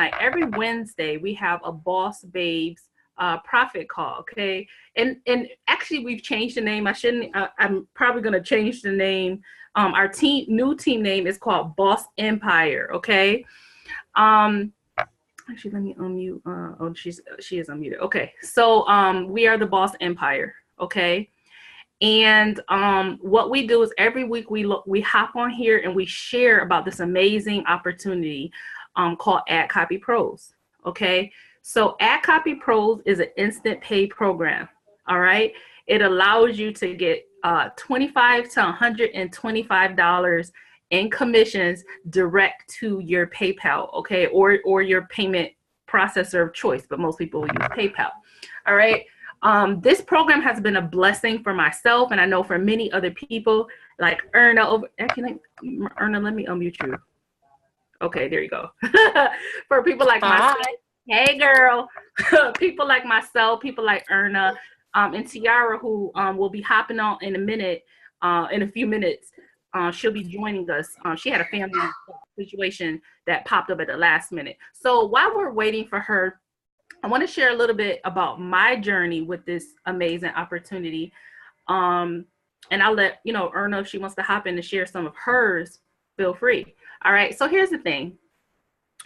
tonight. Every Wednesday, we have a Boss Babes profit call, okay? And actually, we've changed the name. I'm probably going to change the name. Our new team name is called Boss Empire, okay? Actually, let me unmute. Oh, she is unmuted. Okay, so we are the Boss Empire, okay? And what we do is every week we hop on here and we share about this amazing opportunity called Ad Copy Pros, okay? So Ad Copy Pros is an instant pay program, all right? It allows you to get $25 to $125 in commissions direct to your PayPal, okay, or your payment processor of choice, but most people will use PayPal. All right. This program has been a blessing for myself, and I know for many other people, like Erna. Erna, let me unmute you. Okay, there you go. For people like myself, hey girl, people like myself, people like Erna, and Tiara, who will be hopping on in a few minutes. She'll be joining us. She had a family situation that popped up at the last minute. So while we're waiting for her, I want to share a little bit about my journey with this amazing opportunity. And I'll let, Erna, if she wants to hop in and share some of hers, feel free. All right. So here's the thing.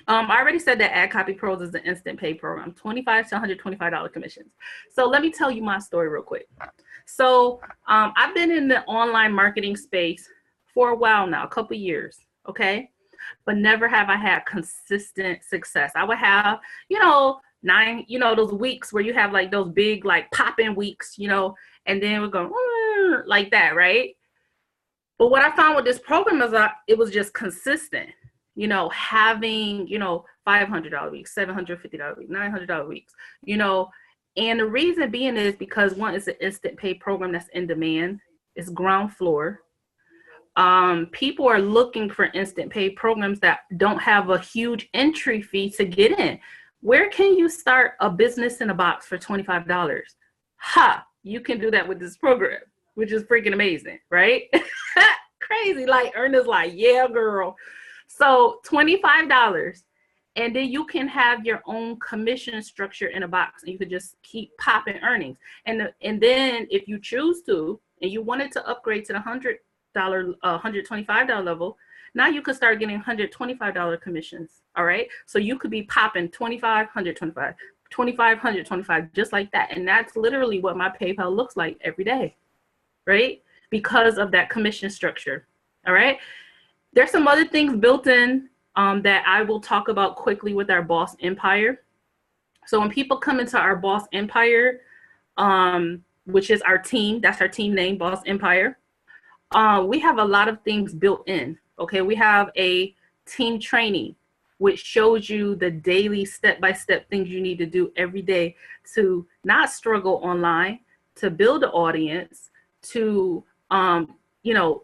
I already said that Ad Copy Pros is an instant pay program, $25 to $125 commissions. So let me tell you my story real quick. So I've been in the online marketing space for a while now, a couple years, okay? But never have I had consistent success. I would have, those weeks where you have like those big, like pop-in weeks, and then we're going like that, right? But what I found with this program is that it was just consistent, having, $500 weeks, $750 weeks, $900 weeks, and the reason being is because one, it's an instant pay program that's in demand. It's ground floor. People are looking for instant pay programs that don't have a huge entry fee to get in. Where can you start a business in a box for $25? You can do that with this program, which is freaking amazing, right? Crazy. Like Erna's like, yeah, girl. So $25. And then you can have your own commission structure in a box, and you could just keep popping earnings. And then if you choose to, and you wanted to upgrade to the $125 level, now you could start getting $125 commissions. All right. So you could be popping 25, 125, 25, 125, just like that. And that's literally what my PayPal looks like every day, right? Because of that commission structure. All right. There's some other things built in that I will talk about quickly with our Boss Empire. So when people come into our Boss Empire, which is our team, that's our team name, Boss Empire. We have a lot of things built in, okay? We have a team training, which shows you the daily step-by-step things you need to do every day to not struggle online, to build an audience, to,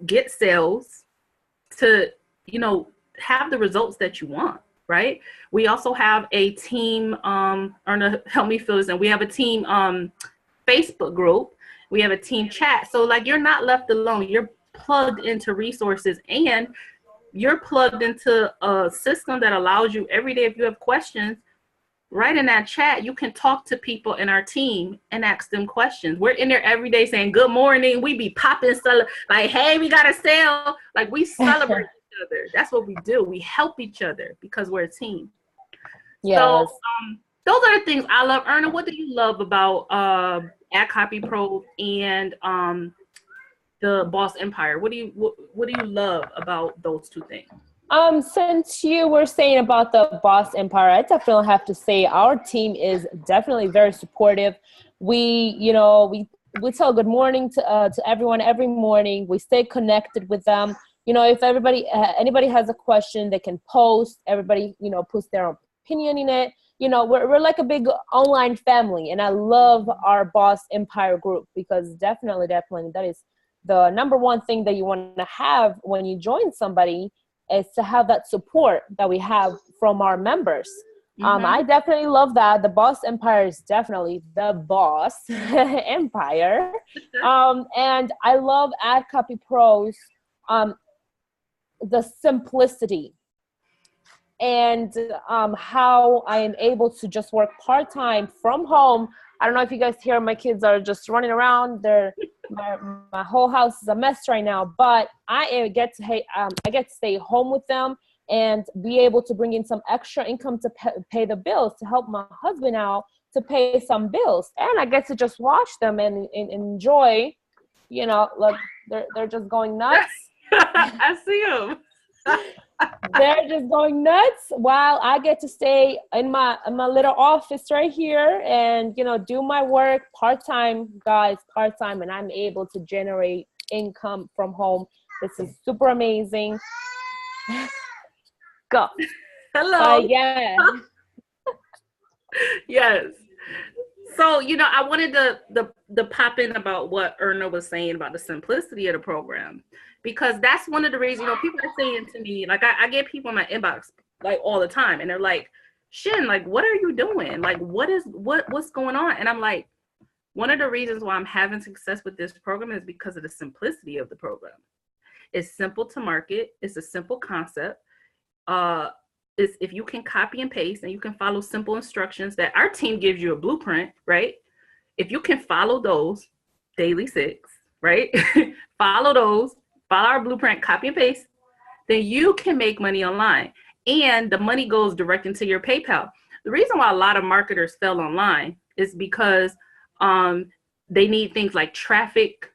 get sales, to, have the results that you want, right? We also have a team, Erna, help me fill this in. We have a team Facebook group. We have a team chat. So like you're not left alone. You're plugged into resources, and you're plugged into a system that allows you every day, if you have questions, right in that chat, you can talk to people in our team and ask them questions. We're in there every day saying, good morning. We be popping, like, hey, we got to sell. Like we celebrate each other. That's what we do. We help each other because we're a team. Yes. So those are the things I love. Erna, what do you love about Ad Copy Pro and the Boss Empire? What do you love about those two things? Since you were saying about the Boss Empire, I definitely have to say our team is definitely very supportive. We tell good morning to everyone every morning. We stay connected with them. If anybody has a question, they can post. Everybody, puts their own opinion in it. We're like a big online family, and I love our Boss Empire group because definitely that is the number one thing that you want to have when you join somebody, is to have that support that we have from our members. I definitely love that. The boss empire is definitely the boss empire. And I love Ad Copy Pros, the simplicity and how I am able to just work part-time from home. I don't know if you guys hear, my kids are just running around. My whole house is a mess right now, but I get to stay home with them and be able to bring in some extra income to pay the bills, to help my husband out, to pay some bills. And I get to just watch them and enjoy, look, they're just going nuts. I see them. They're just going nuts while I get to stay in my little office right here and, do my work part-time, guys, part-time, and I'm able to generate income from home. This is super amazing. Go. Hello. Yeah. Yes. So, I wanted to pop in about what Erna was saying about the simplicity of the program, because that's one of the reasons, people are saying to me, like, I get people in my inbox like all the time, and they're like, Shin, like, what are you doing? Like, what's going on? And I'm like, one of the reasons why I'm having success with this program is because of the simplicity of the program. It's simple to market. It's a simple concept. Is if you can copy and paste and you can follow simple instructions that our team gives you a blueprint, right? If you can follow those daily 6, right? follow our blueprint, copy and paste, then you can make money online. And the money goes direct into your PayPal. The reason why a lot of marketers fail online is because they need things like traffic,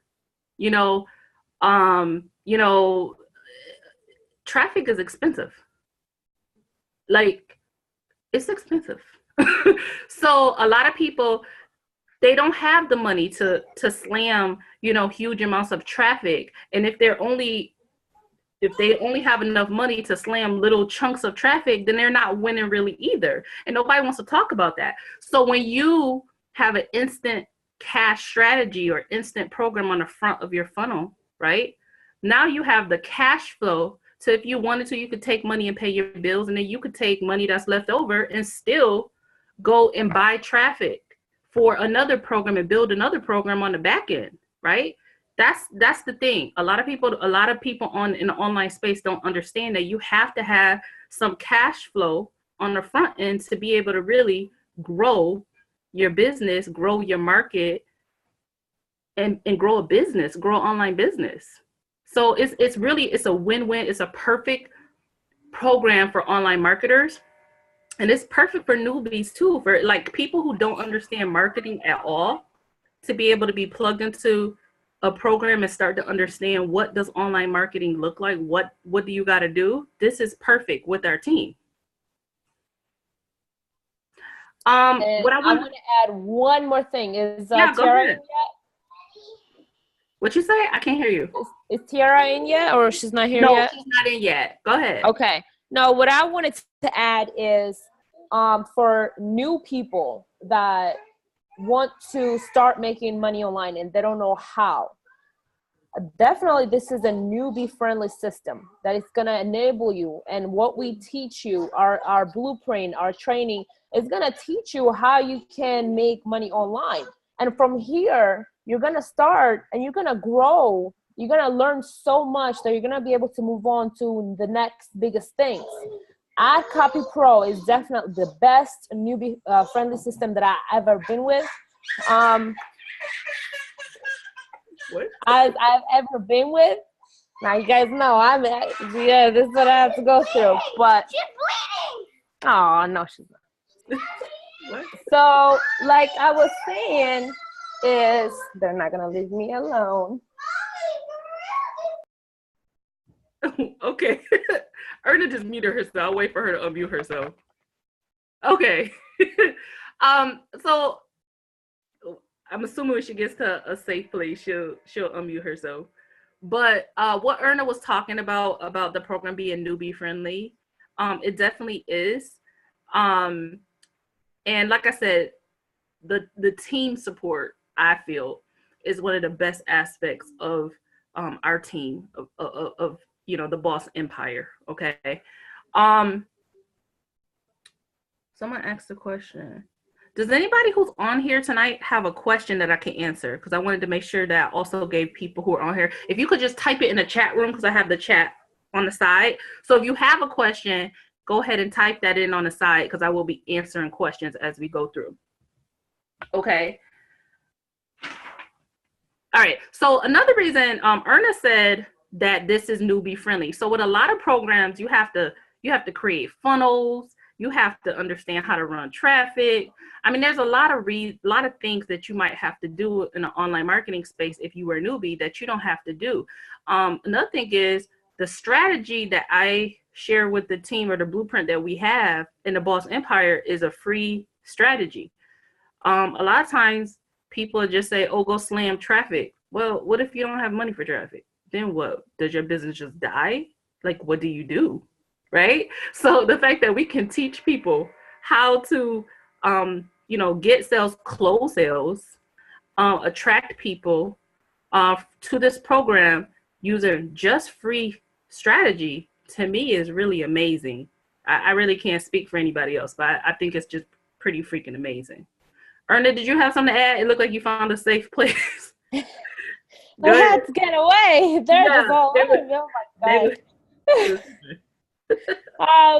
traffic is expensive. Like, it's expensive. So a lot of people, they don't have the money to slam, huge amounts of traffic. And if they only have enough money to slam little chunks of traffic, then they're not winning really either. And nobody wants to talk about that. So when you have an instant cash strategy or instant program on the front of your funnel, right? Now you have the cash flow. So if you wanted to, you could take money and pay your bills, and then you could take money that's left over and still go and buy traffic for another program and build another program on the back end, right? That's the thing. A lot of people in the online space don't understand that you have to have some cash flow on the front end to be able to really grow your business, grow your market, and grow a business, grow online business. So it's a win-win. It's a perfect program for online marketers. And it's perfect for newbies too, for like people who don't understand marketing at all, to be able to be plugged into a program and start to understand, what does online marketing look like? What do you got to do? This is perfect with our team. What I want to add one more thing is Tiara in yet? What you say? I can't hear you. Is Tiara in yet, or she's not here yet? No, she's not in yet. Go ahead. Okay. No, what I wanted to add is for new people that want to start making money online and they don't know how. Definitely, this is a newbie-friendly system that is going to enable you. And what we teach you, our blueprint, our training, is going to teach you how you can make money online. And from here, you're going to start and you're going to grow. You're going to learn so much that you're going to be able to move on to the next biggest things. Ad Copy Pro is definitely the best newbie friendly system that I've ever been with. I've ever been with. Now you guys know this is what I have to go through. But oh no, she's not. What? So like I was saying, is they're not gonna leave me alone. Okay. Erna just muted herself. I'll wait for her to unmute herself. Okay. So I'm assuming when she gets to a safe place, she'll unmute herself. But what Erna was talking about the program being newbie friendly, it definitely is. And like I said, the team support, I feel, is one of the best aspects of our team, of the Boss Empire. Okay. Someone asked a question. Does anybody who's on here tonight have a question that I can answer? Because I wanted to make sure that I also gave people who are on here. If you could just type it in the chat room, because I have the chat on the side. So if you have a question, go ahead and type that in on the side, because I will be answering questions as we go through. Okay. All right. So another reason, Erna said that this is newbie friendly. So with a lot of programs, you have to create funnels. You have to understand how to run traffic. I mean, there's a lot of things that you might have to do in an online marketing space if you were a newbie that you don't have to do. Another thing is the strategy that I share with the team, or the blueprint that we have in the Boss Empire, is a free strategy. A lot of times people just say, oh, go slam traffic. Well, what if you don't have money for traffic? Then what? Does your business just die? Like, what do you do? Right? So the fact that we can teach people how to, get sales, close sales, attract people to this program using just free strategy, to me is really amazing. I really can't speak for anybody else, but I think it's just pretty freaking amazing. Erna, did you have something to add? It looked like you found a safe place. Let's get away. They're just all over me. Oh my God.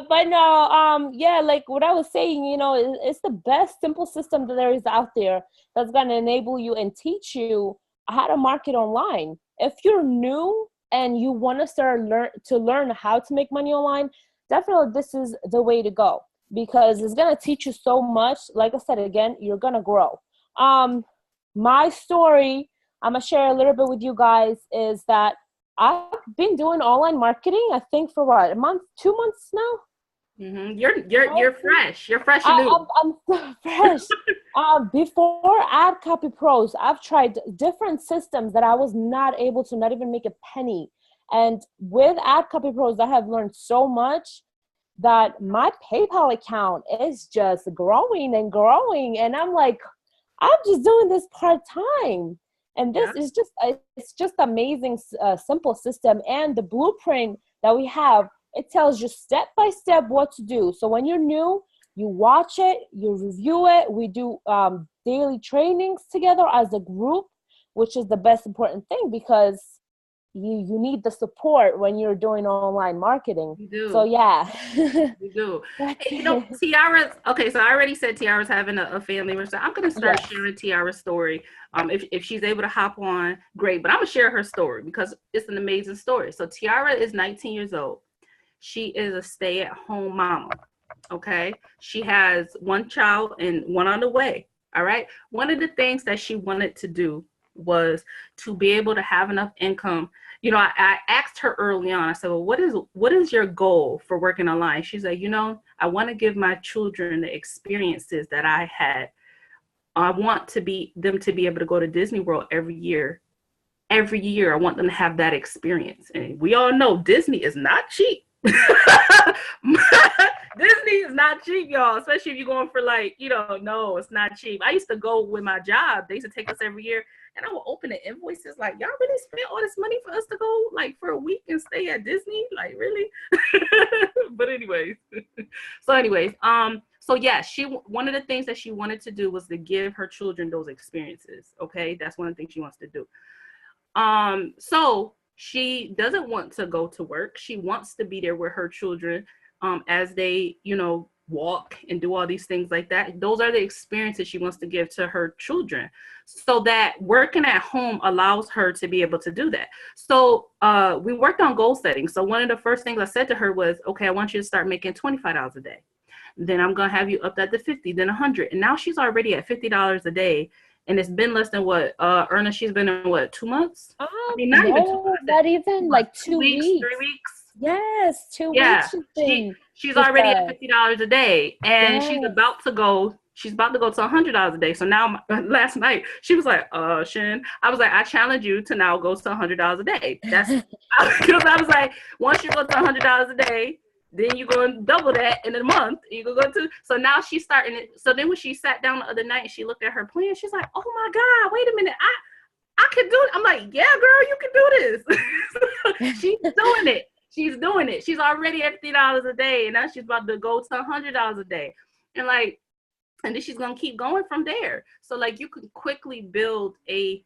But no, yeah, like what I was saying, it's the best simple system that there is out there that's going to enable you and teach you how to market online. If you're new and you want to learn how to make money online, definitely this is the way to go, because it's going to teach you so much. Like I said, again, you're going to grow. My story, I'm going to share a little bit with you guys, is that I've been doing online marketing, I think, for what, a month, 2 months now? Mm-hmm. You're fresh. You're fresh and new. I'm so fresh. Before Ad Copy Pros, I've tried different systems that I was not able to not even make a penny. And with Ad Copy Pros, I have learned so much that my PayPal account is just growing and growing. And I'm like, I'm just doing this part-time. And this is just amazing, simple system. And the blueprint that we have, it tells you step by step what to do. So when you're new, you watch it, you review it. We do daily trainings together as a group, which is the best important thing, because you need the support when you're doing online marketing. You do. So yeah. You do. Tiara's, okay, so I already said Tiara's having a family member. So I'm going to start sharing Tiara's story. If she's able to hop on, great. But I'm going to share her story because it's an amazing story. So Tiara is 19 years old. She is a stay-at-home mama, okay? She has one child and one on the way, all right? One of the things that she wanted to do was to be able to have enough income. I asked her early on, I said, well, what is your goal for working online? She's like, I want to give my children the experiences that I had. I want them to be able to go to Disney World every year. Every year, I want them to have that experience. And we all know Disney is not cheap. Disney is not cheap, y'all, especially if you're going for no, it's not cheap. I used to go with my job. They used to take us every year, and I would open the invoices like, y'all really spent all this money for us to go for a week and stay at Disney? Like, really? But anyways, so yeah, one of the things that she wanted to do was to give her children those experiences. Okay, that's one of the things she wants to do. So she doesn't want to go to work. She wants to be there with her children as they, walk and do all these things like that. Those are the experiences she wants to give to her children, so that working at home allows her to be able to do that. So we worked on goal setting. So one of the first things I said to her was, okay, I want you to start making $25 a day. Then I'm going to have you up that to 50, then 100. And now she's already at $50 a day. And it's been less than what, Erna, she's been in what, 2 months? Not even 2 months. Not even like 2 weeks. 3 weeks. Yes, 2 weeks. She's already at $50 a day, and she's about to go to $100 a day. So now, last night, she was like, Shin, I was like, I challenge you to now go to $100 a day. That's because I was like, once you go to $100 a day, then you're going to double that in a month. You go to, so now she's starting it. So then when she sat down the other night and she looked at her plan, she's like, oh my God, wait a minute. I can do it. I'm like, yeah, girl, you can do this. She's doing it. She's doing it. She's already at $50 a day, and now she's about to go to $100 a day. And like, and then she's gonna keep going from there. So like you can quickly build a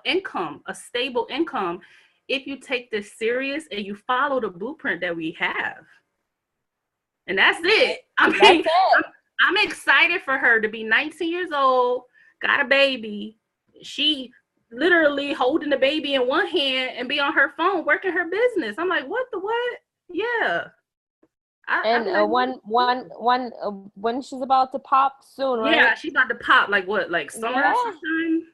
income, a stable income, if you take this serious and you follow the blueprint that we have. And that's it. I mean, That's it. I'm excited for her to be 19 years old, got a baby. She literally holding the baby in one hand and be on her phone working her business. I'm like, what the what? Yeah. When she's about to pop soon, right? Yeah, she's about to pop like what, like summer sometime?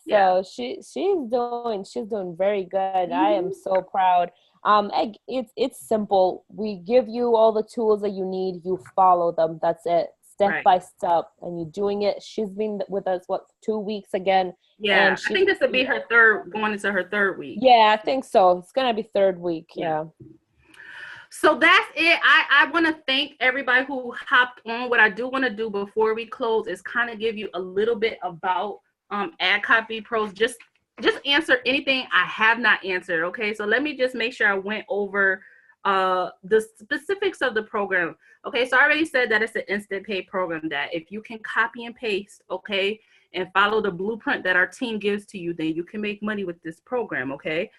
So she's doing very good. I am so proud. It's simple. We give you all the tools that you need. You follow them. That's it, step by step, and you're doing it. She's been with us 2 weeks again. Yeah, and I think this will be her going into her third week. Yeah, I think so. It's gonna be third week. Yeah. So that's it. I want to thank everybody who hopped on. What I do want to do before we close is kind of give you a little bit about Ad Copy Pros. Just answer anything I have not answered. Okay, so let me just make sure I went over the specifics of the program. Okay, so I already said that it's an instant pay program, that if you can copy and paste, okay, and follow the blueprint that our team gives to you, then you can make money with this program. Okay.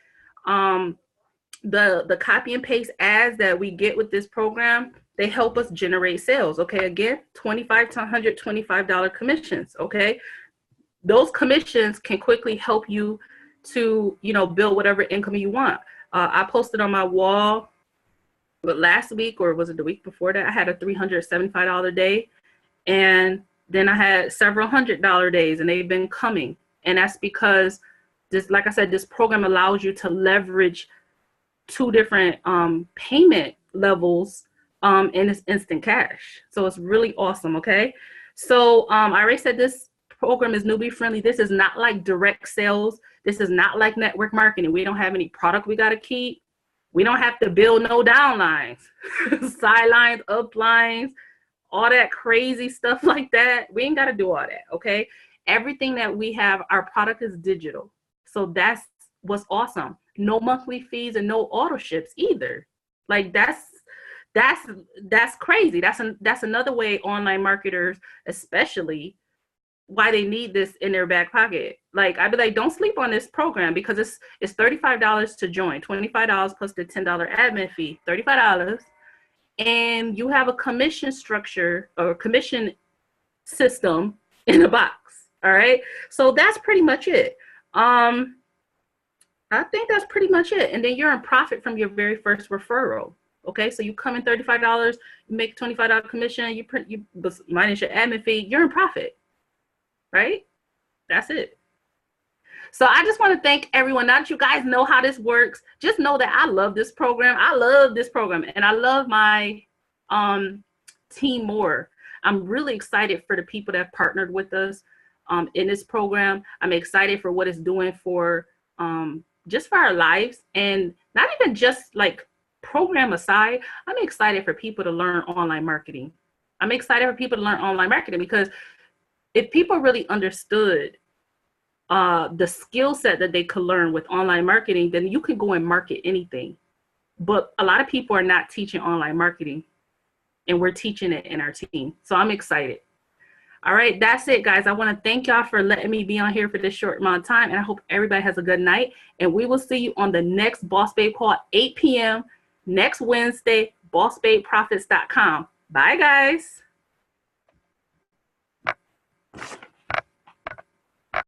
The copy and paste ads that we get with this program, they help us generate sales. Okay, again, $25 to $125 commissions. Okay, those commissions can quickly help you to, you know, build whatever income you want. I posted on my wall, but last week, or was it the week before that, I had a $375 day, and then I had several $100 days, and they've been coming. And that's because this, like I said, this program allows you to leverage 2 different payment levels and it's instant cash. So it's really awesome. Okay, so I already said this program is newbie friendly. This is not like direct sales. This is not like network marketing. We don't have any product we got to keep. We don't have to build no downlines, sidelines, uplines, all that crazy stuff like that. We ain't got to do all that. Okay, everything that we have, our product is digital. So that's what's awesome. No monthly fees and no auto ships either. Like that's crazy. That's another way online marketers, especially, why they need this in their back pocket. Like I'd be like, don't sleep on this program, because it's $35 to join, $25 plus the $10 admin fee, $35, and you have a commission structure or commission system in a box. All right, so that's pretty much it. I think that's pretty much it. And then you're in profit from your very first referral. Okay, so you come in $35, you make a $25 commission, you minus your admin fee, you're in profit, right? That's it. So I just want to thank everyone. Now that you guys know how this works, just know that I love this program. I love this program, and I love my team more. I'm really excited for the people that have partnered with us in this program. I'm excited for what it's doing for just for our lives, and not even just like program aside. I'm excited for people to learn online marketing. I'm excited for people to learn online marketing, because if people really understood the skill set that they could learn with online marketing, then you can go and market anything. But a lot of people are not teaching online marketing, and we're teaching it in our team. So I'm excited. All right, that's it, guys. I want to thank y'all for letting me be on here for this short amount of time, and I hope everybody has a good night. And we will see you on the next Boss Babe call at 8 p.m. next Wednesday, bossbabeprofits.com. Bye, guys.